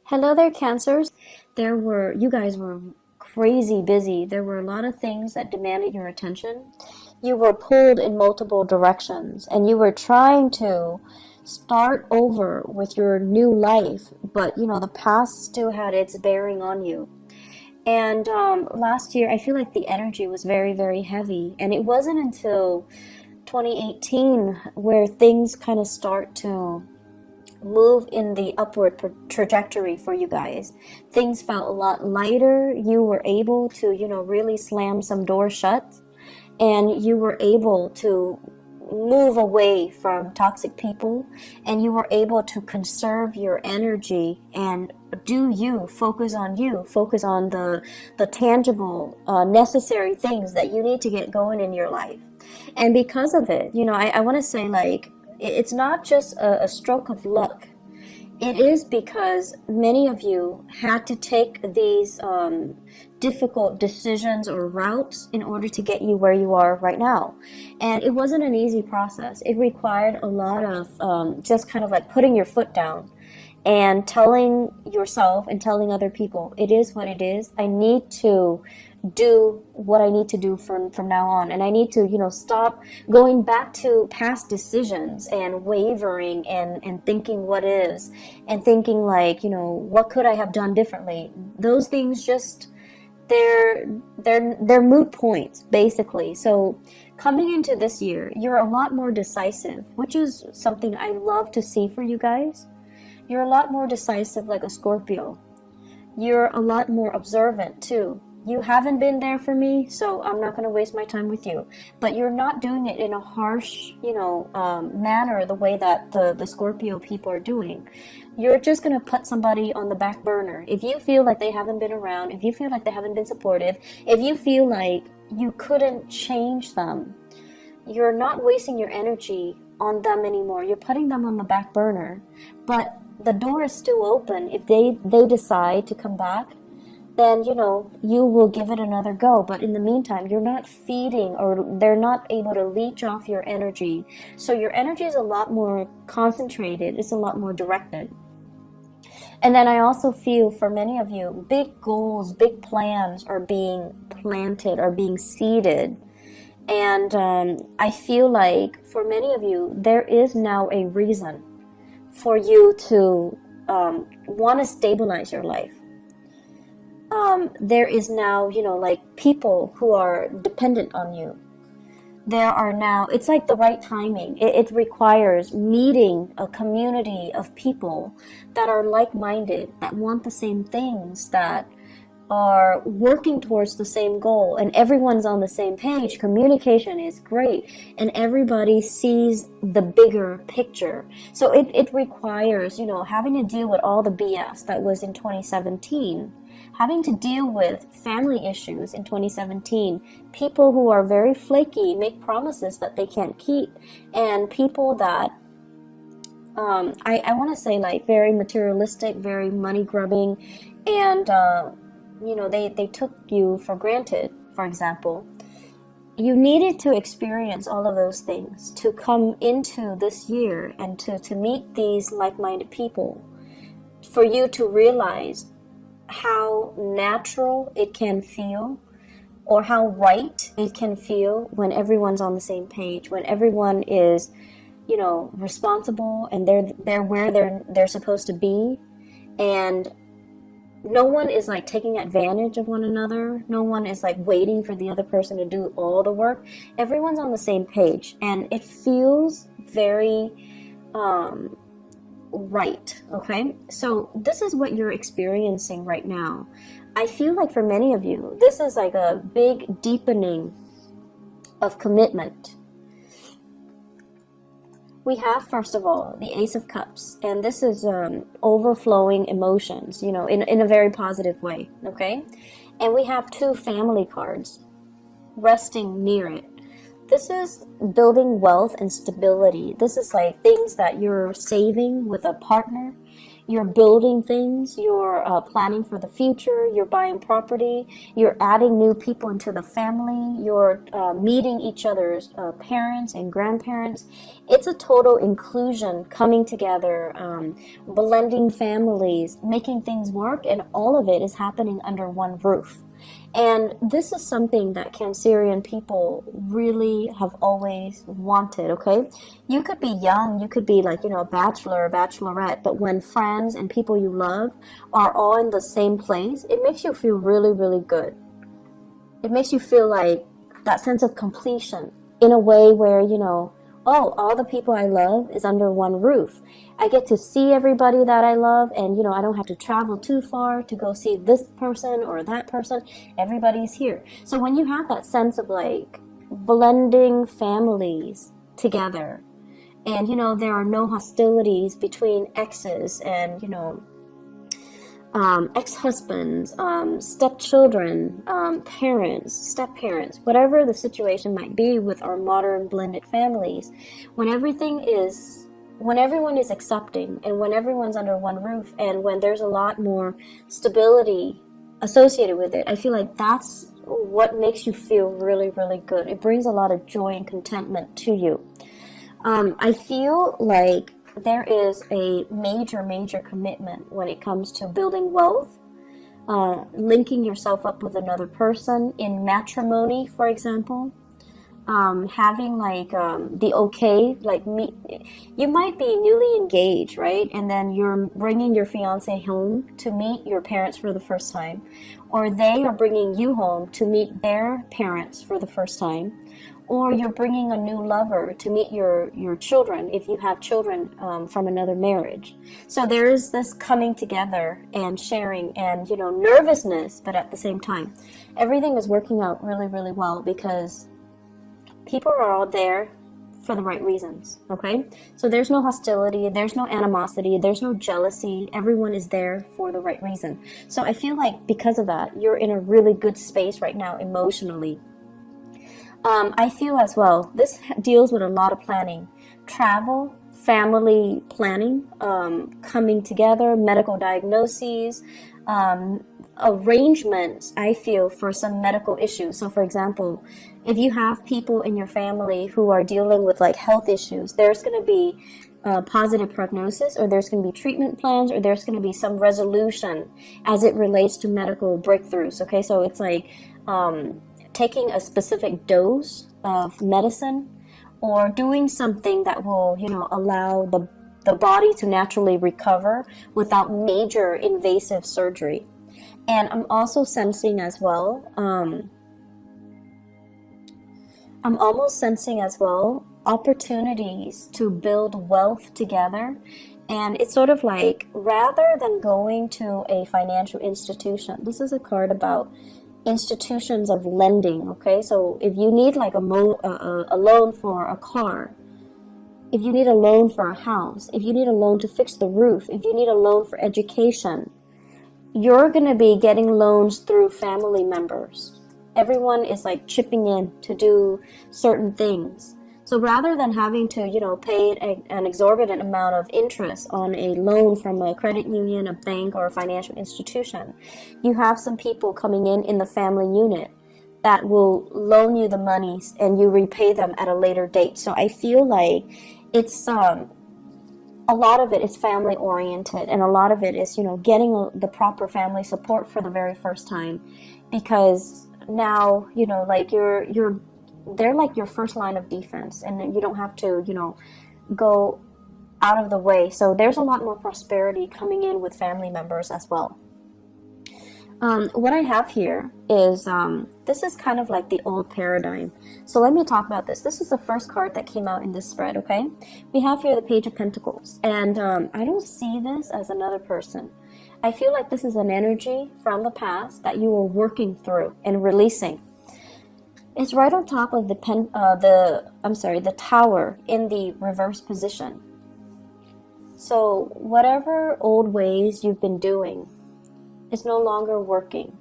Hello there, Cancers. You guys were crazy busy. There were a lot of things that demanded your attention. You were pulled in multiple directions and you were trying to start over with your new life, but the past still had its bearing on you. And last year, I feel like the energy was very, very heavy. And it wasn't until 2018 where things kind of start to move in the upward trajectory for you guys. Things felt a lot lighter. You were able to, really slam some doors shut, and you were able to move away from toxic people, and you were able to conserve your energy and focus on the tangible, necessary things that you need to get going in your life. And because of it, I want to say, like, it's not just a stroke of luck. It is because many of you had to take these difficult decisions or routes in order to get you where you are right now. And it wasn't an easy process. It required a lot of just kind of like putting your foot down and telling yourself and telling other people, it is what it is. I need to do what I need to do from now on. And I need to, stop going back to past decisions and wavering and thinking what is and thinking like, what could I have done differently? Those things just, they're moot points, basically. So coming into this year, you're a lot more decisive, which is something I love to see for you guys. You're a lot more decisive, like a Scorpio. You're a lot more observant too. You haven't been there for me, so I'm not going to waste my time with you. But you're not doing it in a harsh, manner, the way that the Scorpio people are doing. You're just going to put somebody on the back burner. If you feel like they haven't been around, if you feel like they haven't been supportive, if you feel like you couldn't change them, you're not wasting your energy on them anymore. You're putting them on the back burner. But the door is still open. If they decide to come back, then you will give it another go. But in the meantime, you're not feeding, or they're not able to leech off your energy. So your energy is a lot more concentrated. It's a lot more directed. And then I also feel for many of you, big goals, big plans are being planted, are being seeded. And I feel like for many of you, there is now a reason for you to want to stabilize your life. There is now, like people who are dependent on you. There are now, it's like the right timing. It requires meeting a community of people that are like-minded, that want the same things, that are working towards the same goal, and everyone's on the same page. Communication is great, and everybody sees the bigger picture. So it requires, having to deal with all the BS that was in 2017, having to deal with family issues in 2017, people who are very flaky, make promises that they can't keep, and people that I want to say, like, very materialistic, very money grubbing, and they took you for granted. For example, you needed to experience all of those things to come into this year and to meet these like-minded people, for you to realize how natural it can feel, or how right it can feel when everyone's on the same page, when everyone is, responsible, and they're where they're supposed to be, and no one is like taking advantage of one another. No one is like waiting for the other person to do all the work. Everyone's on the same page, and it feels very right. Okay, so this is what you're experiencing right now. I feel like for many of you, this is like a big deepening of commitment. We have, first of all, the Ace of Cups, and this is overflowing emotions, in a very positive way, okay? And we have two family cards resting near it. This is building wealth and stability. This is like things that you're saving with a partner. You're building things, you're planning for the future, you're buying property, you're adding new people into the family, you're meeting each other's parents and grandparents. It's a total inclusion, coming together, blending families, making things work, and all of it is happening under one roof. And this is something that Cancerian people really have always wanted, okay? You could be young, you could be like, a bachelor or bachelorette, but when friends and people you love are all in the same place, it makes you feel really, really good. It makes you feel like that sense of completion in a way where, oh, all the people I love is under one roof. I get to see everybody that I love, and I don't have to travel too far to go see this person or that person. Everybody's here. So when you have that sense of like blending families together, and there are no hostilities between exes and ex-husbands, stepchildren, parents, step-parents, whatever the situation might be with our modern blended families, when everyone is accepting, and when everyone's under one roof, and when there's a lot more stability associated with it, I feel like that's what makes you feel really, really good. It brings a lot of joy and contentment to you. I feel like there is a major commitment when it comes to building wealth, linking yourself up with another person in matrimony, for example, having like you might be newly engaged, right? And then you're bringing your fiance home to meet your parents for the first time, or they are bringing you home to meet their parents for the first time. Or you're bringing a new lover to meet your children, if you have children from another marriage. So there is this coming together and sharing and, nervousness, but at the same time, everything is working out really, really well because people are all there for the right reasons, okay? So there's no hostility, there's no animosity, there's no jealousy. Everyone is there for the right reason. So I feel like because of that, you're in a really good space right now emotionally. I feel as well, this deals with a lot of planning, travel, family planning, coming together, medical diagnoses, arrangements, I feel, for some medical issues. So for example, if you have people in your family who are dealing with like health issues, there's going to be positive prognosis, or there's going to be treatment plans, or there's going to be some resolution as it relates to medical breakthroughs, okay? So it's like taking a specific dose of medicine, or doing something that will, allow the body to naturally recover without major invasive surgery. And I'm also sensing as well, opportunities to build wealth together. And it's sort of like, rather than going to a financial institution, this is a card about institutions of lending, okay? So if you need like a loan for a car, if you need a loan for a house, if you need a loan to fix the roof, if you need a loan for education, you're going to be getting loans through family members. Everyone is like chipping in to do certain things. So rather than having to, pay an exorbitant amount of interest on a loan from a credit union, a bank, or a financial institution, you have some people coming in the family unit that will loan you the monies and you repay them at a later date. So I feel like it's a lot of it is family oriented, and a lot of it is, getting the proper family support for the very first time, because now, like they're like your first line of defense, and you don't have to, go out of the way. So there's a lot more prosperity coming in with family members as well. What I have here is, this is kind of like the old paradigm. So let me talk about this. This is the first card that came out in this spread, okay? We have here the Page of Pentacles. And I don't see this as another person. I feel like this is an energy from the past that you were working through and releasing. It's right on top of the tower in the reverse position. So whatever old ways you've been doing is no longer working.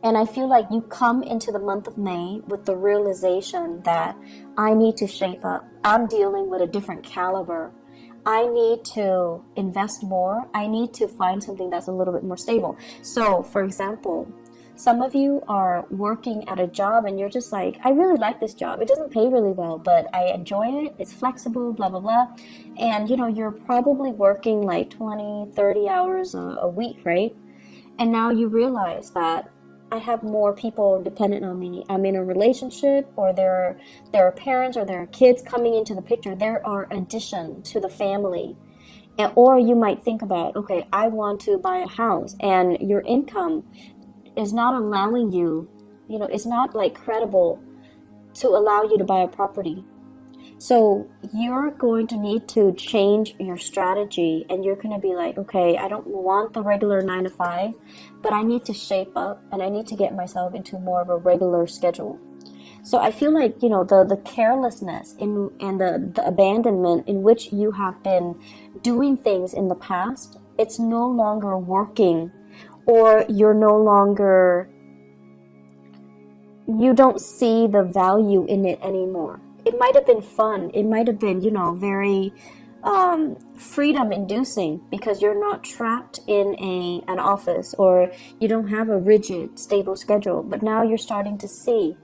And I feel like you come into the month of May with the realization that I need to shape up. I'm dealing with a different caliber. I need to invest more. I need to find something that's a little bit more stable. So, for example, some of you are working at a job and you're just like, I really like this job. It doesn't pay really well, but I enjoy it. It's flexible, blah, blah, blah. And, you're probably working like 20, 30 hours a week, right? And now you realize that I have more people dependent on me. I'm in a relationship, or there are parents or there are kids coming into the picture. There are addition to the family. Or you might think about, okay, I want to buy a house, and your income is not allowing you, it's not like credible to allow you to buy a property. So you're going to need to change your strategy, and you're going to be like, okay, I don't want the regular 9 to 5, but I need to shape up and I need to get myself into more of a regular schedule. So I feel like, the carelessness and the abandonment in which you have been doing things in the past, it's no longer working, or you don't see the value in it anymore. It might have been fun. It might have been, very freedom inducing, because you're not trapped in an office, or you don't have a rigid, stable schedule. But now you're starting to see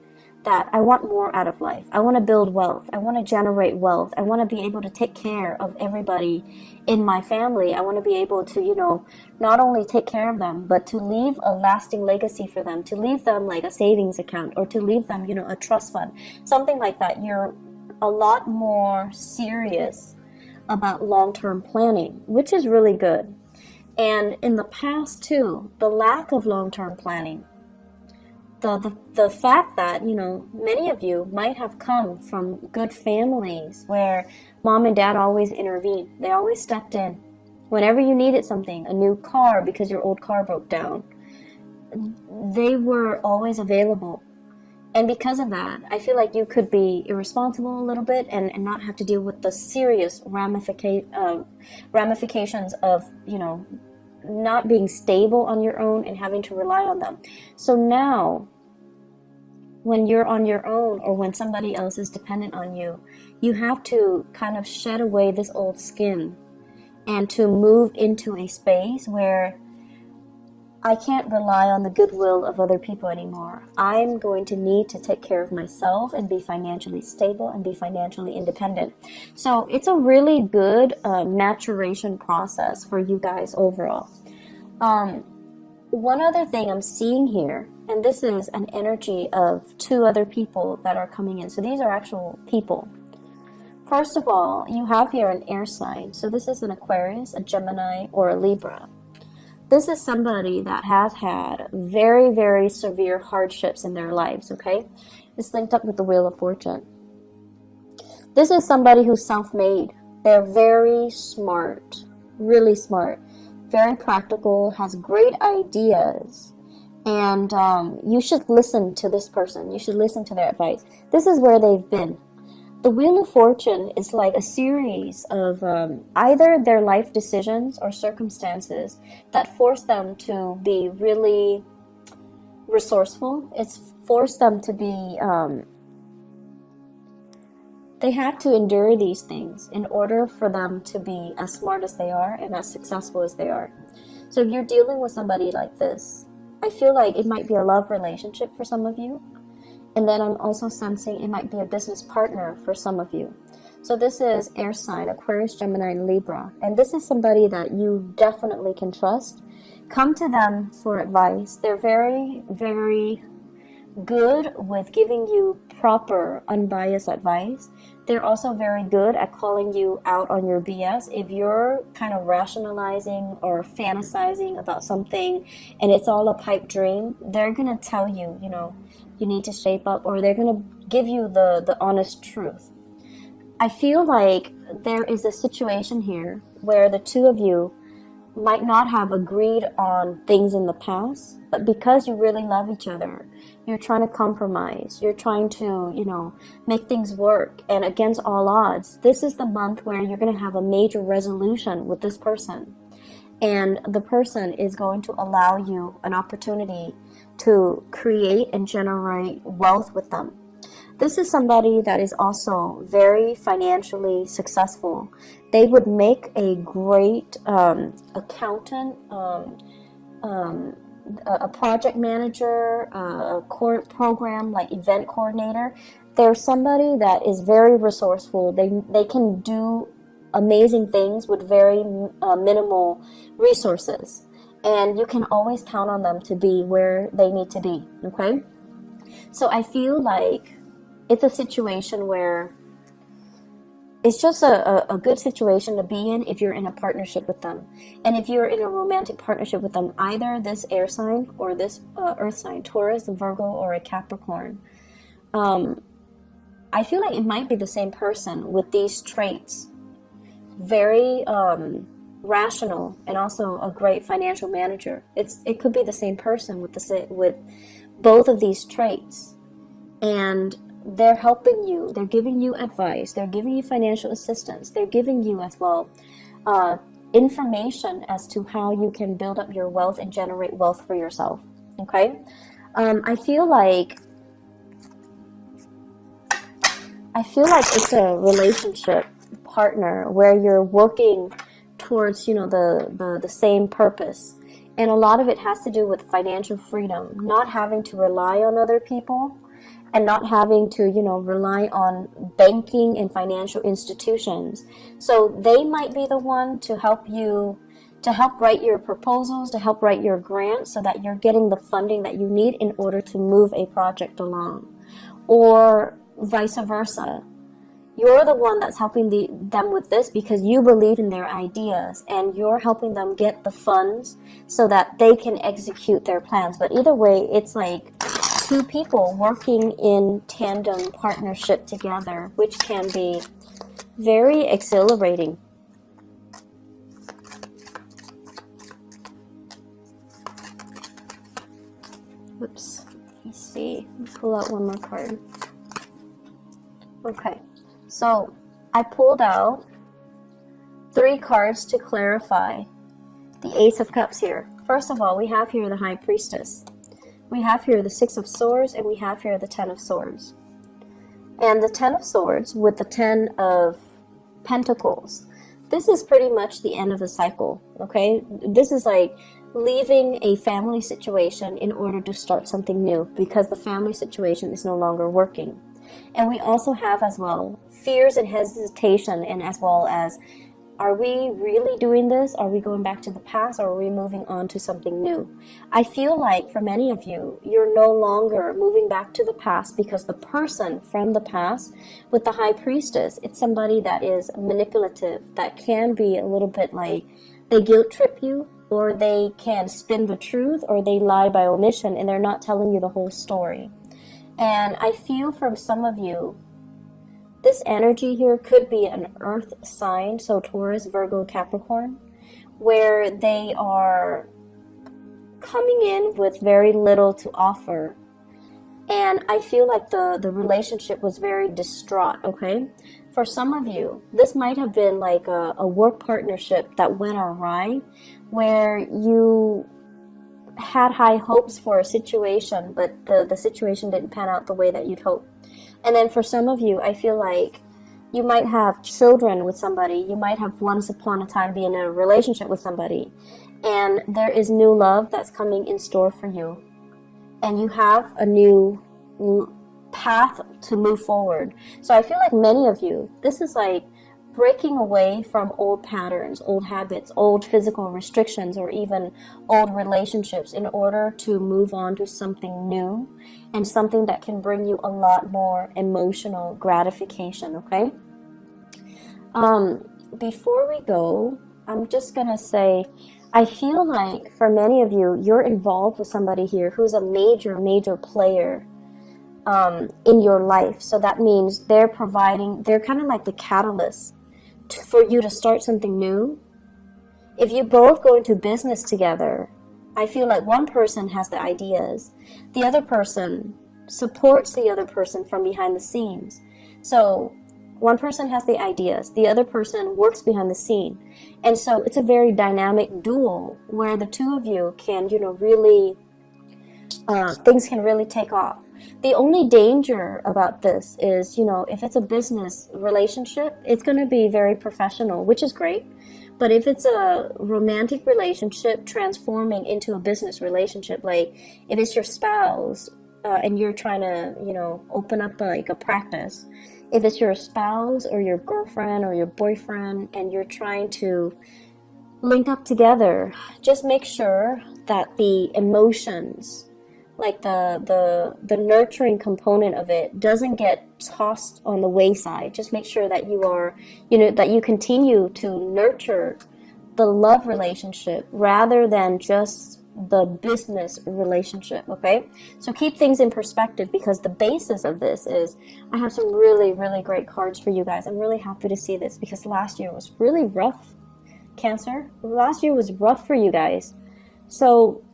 that I want more out of life. I want to build wealth. I want to generate wealth. I want to be able to take care of everybody in my family. I want to be able to, not only take care of them, but to leave a lasting legacy for them, to leave them like a savings account, or to leave them, a trust fund, something like that. You're a lot more serious about long-term planning, which is really good. And in the past too, the lack of long-term planning, the fact that, many of you might have come from good families where mom and dad always intervened. They always stepped in. Whenever you needed something, a new car because your old car broke down, they were always available. And because of that, I feel like you could be irresponsible a little bit and not have to deal with the serious ramifications of, not being stable on your own and having to rely on them. So now, when you're on your own, or when somebody else is dependent on you, you have to kind of shed away this old skin and to move into a space where I can't rely on the goodwill of other people anymore. I'm going to need to take care of myself and be financially stable and be financially independent. So it's a really good maturation process for you guys overall. One other thing I'm seeing here, and this is an energy of 2 other people that are coming in. So these are actual people. First of all, you have here an air sign. So this is an Aquarius, a Gemini, or a Libra. This is somebody that has had very, very severe hardships in their lives, okay? It's linked up with the Wheel of Fortune. This is somebody who's self-made. They're very smart, really smart, very practical, has great ideas. And you should listen to this person. You should listen to their advice. This is where they've been. The Wheel of Fortune is like a series of either their life decisions or circumstances that force them to be really resourceful. It's forced them to be, they have to endure these things in order for them to be as smart as they are and as successful as they are. So if you're dealing with somebody like this, I feel like it might be a love relationship for some of you. And then I'm also sensing it might be a business partner for some of you. So this is air sign, Aquarius, Gemini, and Libra. And this is somebody that you definitely can trust. Come to them for advice. They're very, very good with giving you proper, unbiased advice. They're also very good at calling you out on your BS. If you're kind of rationalizing or fantasizing about something and it's all a pipe dream, they're going to tell you, you need to shape up, or they're going to give you the honest truth. I feel like there is a situation here where the 2 of you might not have agreed on things in the past, but because you really love each other, you're trying to compromise, you're trying to, make things work, and against all odds, this is the month where you're going to have a major resolution with this person. And the person is going to allow you an opportunity to create and generate wealth with them. This is somebody that is also very financially successful. They would make a great accountant, a project manager, a program like event coordinator. They're somebody that is very resourceful. They can do amazing things with very minimal resources, and you can always count on them to be where they need to be. Okay, so I feel like it's a situation where it's just a good situation to be in if you're in a partnership with them. And if you're in a romantic partnership with them, either this air sign or this earth sign, Taurus, a Virgo, or a Capricorn, I feel like it might be the same person with these traits. Very rational, and also a great financial manager. It could be the same person with both of these traits. And they're helping you, they're giving you advice, they're giving you financial assistance, they're giving you as well information as to how you can build up your wealth and generate wealth for yourself. Okay, I feel like it's a relationship partner where you're working towards, you know, the same purpose. And a lot of it has to do with financial freedom, not having to rely on other people, and not having to, you know, rely on banking and financial institutions. So they might be the one to help you, to help write your proposals, to help write your grants, so that you're getting the funding that you need in order to move a project along. Or vice versa. You're the one that's helping them with this because you believe in their ideas, and you're helping them get the funds so that they can execute their plans. But either way, it's like two people working in tandem partnership together, which can be very exhilarating. Whoops. Let's see. Let's pull out one more card. Okay. So I pulled out 3 cards to clarify the Ace of Cups here. First of all, we have here the High Priestess. We have here the 6 of Swords, and we have here the 10 of Swords. And the 10 of Swords with the 10 of Pentacles. This is pretty much the end of the cycle, okay? This is like leaving a family situation in order to start something new because the family situation is no longer working. And we also have as well fears and hesitation, and as well as, are we really doing this? Are we going back to the past, or are we moving on to something new? I feel like for many of you, you're no longer moving back to the past, because the person from the past with the High Priestess, it's somebody that is manipulative, that can be a little bit like they guilt trip you, or they can spin the truth, or they lie by omission, and they're not telling you the whole story. And I feel from some of you, this energy here could be an earth sign, so Taurus, Virgo, Capricorn, where they are coming in with very little to offer. And I feel like the relationship was very distraught, okay? For some of you, this might have been like a work partnership that went awry, where you had high hopes for a situation, but the situation didn't pan out the way that you'd hoped. And then for some of you, I feel like you might have children with somebody. You might have once upon a time been in a relationship with somebody, and there is new love that's coming in store for you. And you have a new path to move forward. So I feel like many of you, this is like breaking away from old patterns, old habits, old physical restrictions, or even old relationships in order to move on to something new and something that can bring you a lot more emotional gratification, okay? Before we go, I'm just gonna say, I feel like for many of you, you're involved with somebody here who's a major player in your life. So that means they're kind of like the catalyst for you to start something new. If you both go into business together, I feel like one person has the ideas, the other person supports the other person from behind the scenes. So one person has the ideas, the other person works behind the scene. And so it's a very dynamic duel where the two of you can, really, things can really take off. The only danger about this is, you know, if it's a business relationship, it's going to be very professional, which is great. But if it's a romantic relationship transforming into a business relationship, like if it's your spouse and you're trying to, you know, open up like a practice, if it's your spouse or your girlfriend or your boyfriend and you're trying to link up together, just make sure that the emotions, like the nurturing component of it, doesn't get tossed on the wayside. Just make sure that you are, you know, that you continue to nurture the love relationship rather than just the business relationship. Okay, so keep things in perspective, because the basis of this is, I have some really, really great cards for you guys. I'm really happy to see this because last year was really rough. Cancer, last year was rough for you guys. So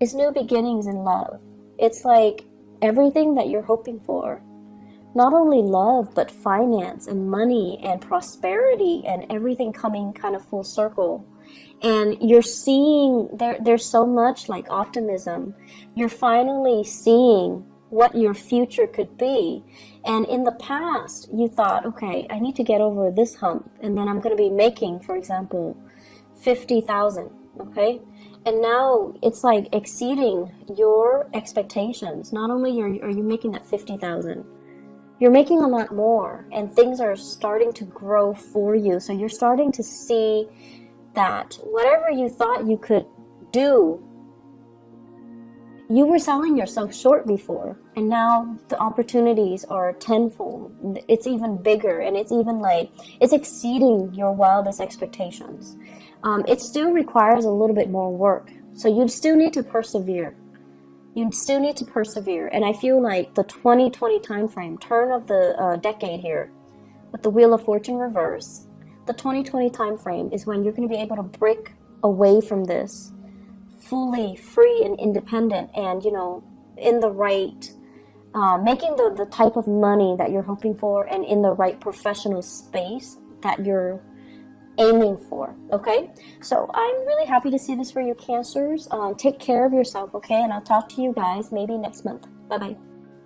it's new beginnings in love. It's like everything that you're hoping for. Not only love, but finance and money and prosperity and everything coming kind of full circle. And you're seeing there's so much like optimism. You're finally seeing what your future could be. And in the past, you thought, okay, I need to get over this hump, and then I'm going to be making, for example, 50,000, okay? And now it's like exceeding your expectations. Not only are you making that 50,000, you're making a lot more, and things are starting to grow for you. So you're starting to see that whatever you thought you could do, you were selling yourself short before, and now the opportunities are tenfold. It's even bigger, and it's even like, it's exceeding your wildest expectations. It still requires a little bit more work, so you still need to persevere. You still need to persevere, and I feel like the 2020 time frame, turn of the decade here, with the Wheel of Fortune reverse, the 2020 time frame is when you're going to be able to break away from this fully free and independent, and, you know, in the right, making the type of money that you're hoping for, and in the right professional space that you're aiming for. Okay, so I'm really happy to see this for you, Cancers. Take care of yourself, okay, and I'll talk to you guys maybe next month. Bye bye.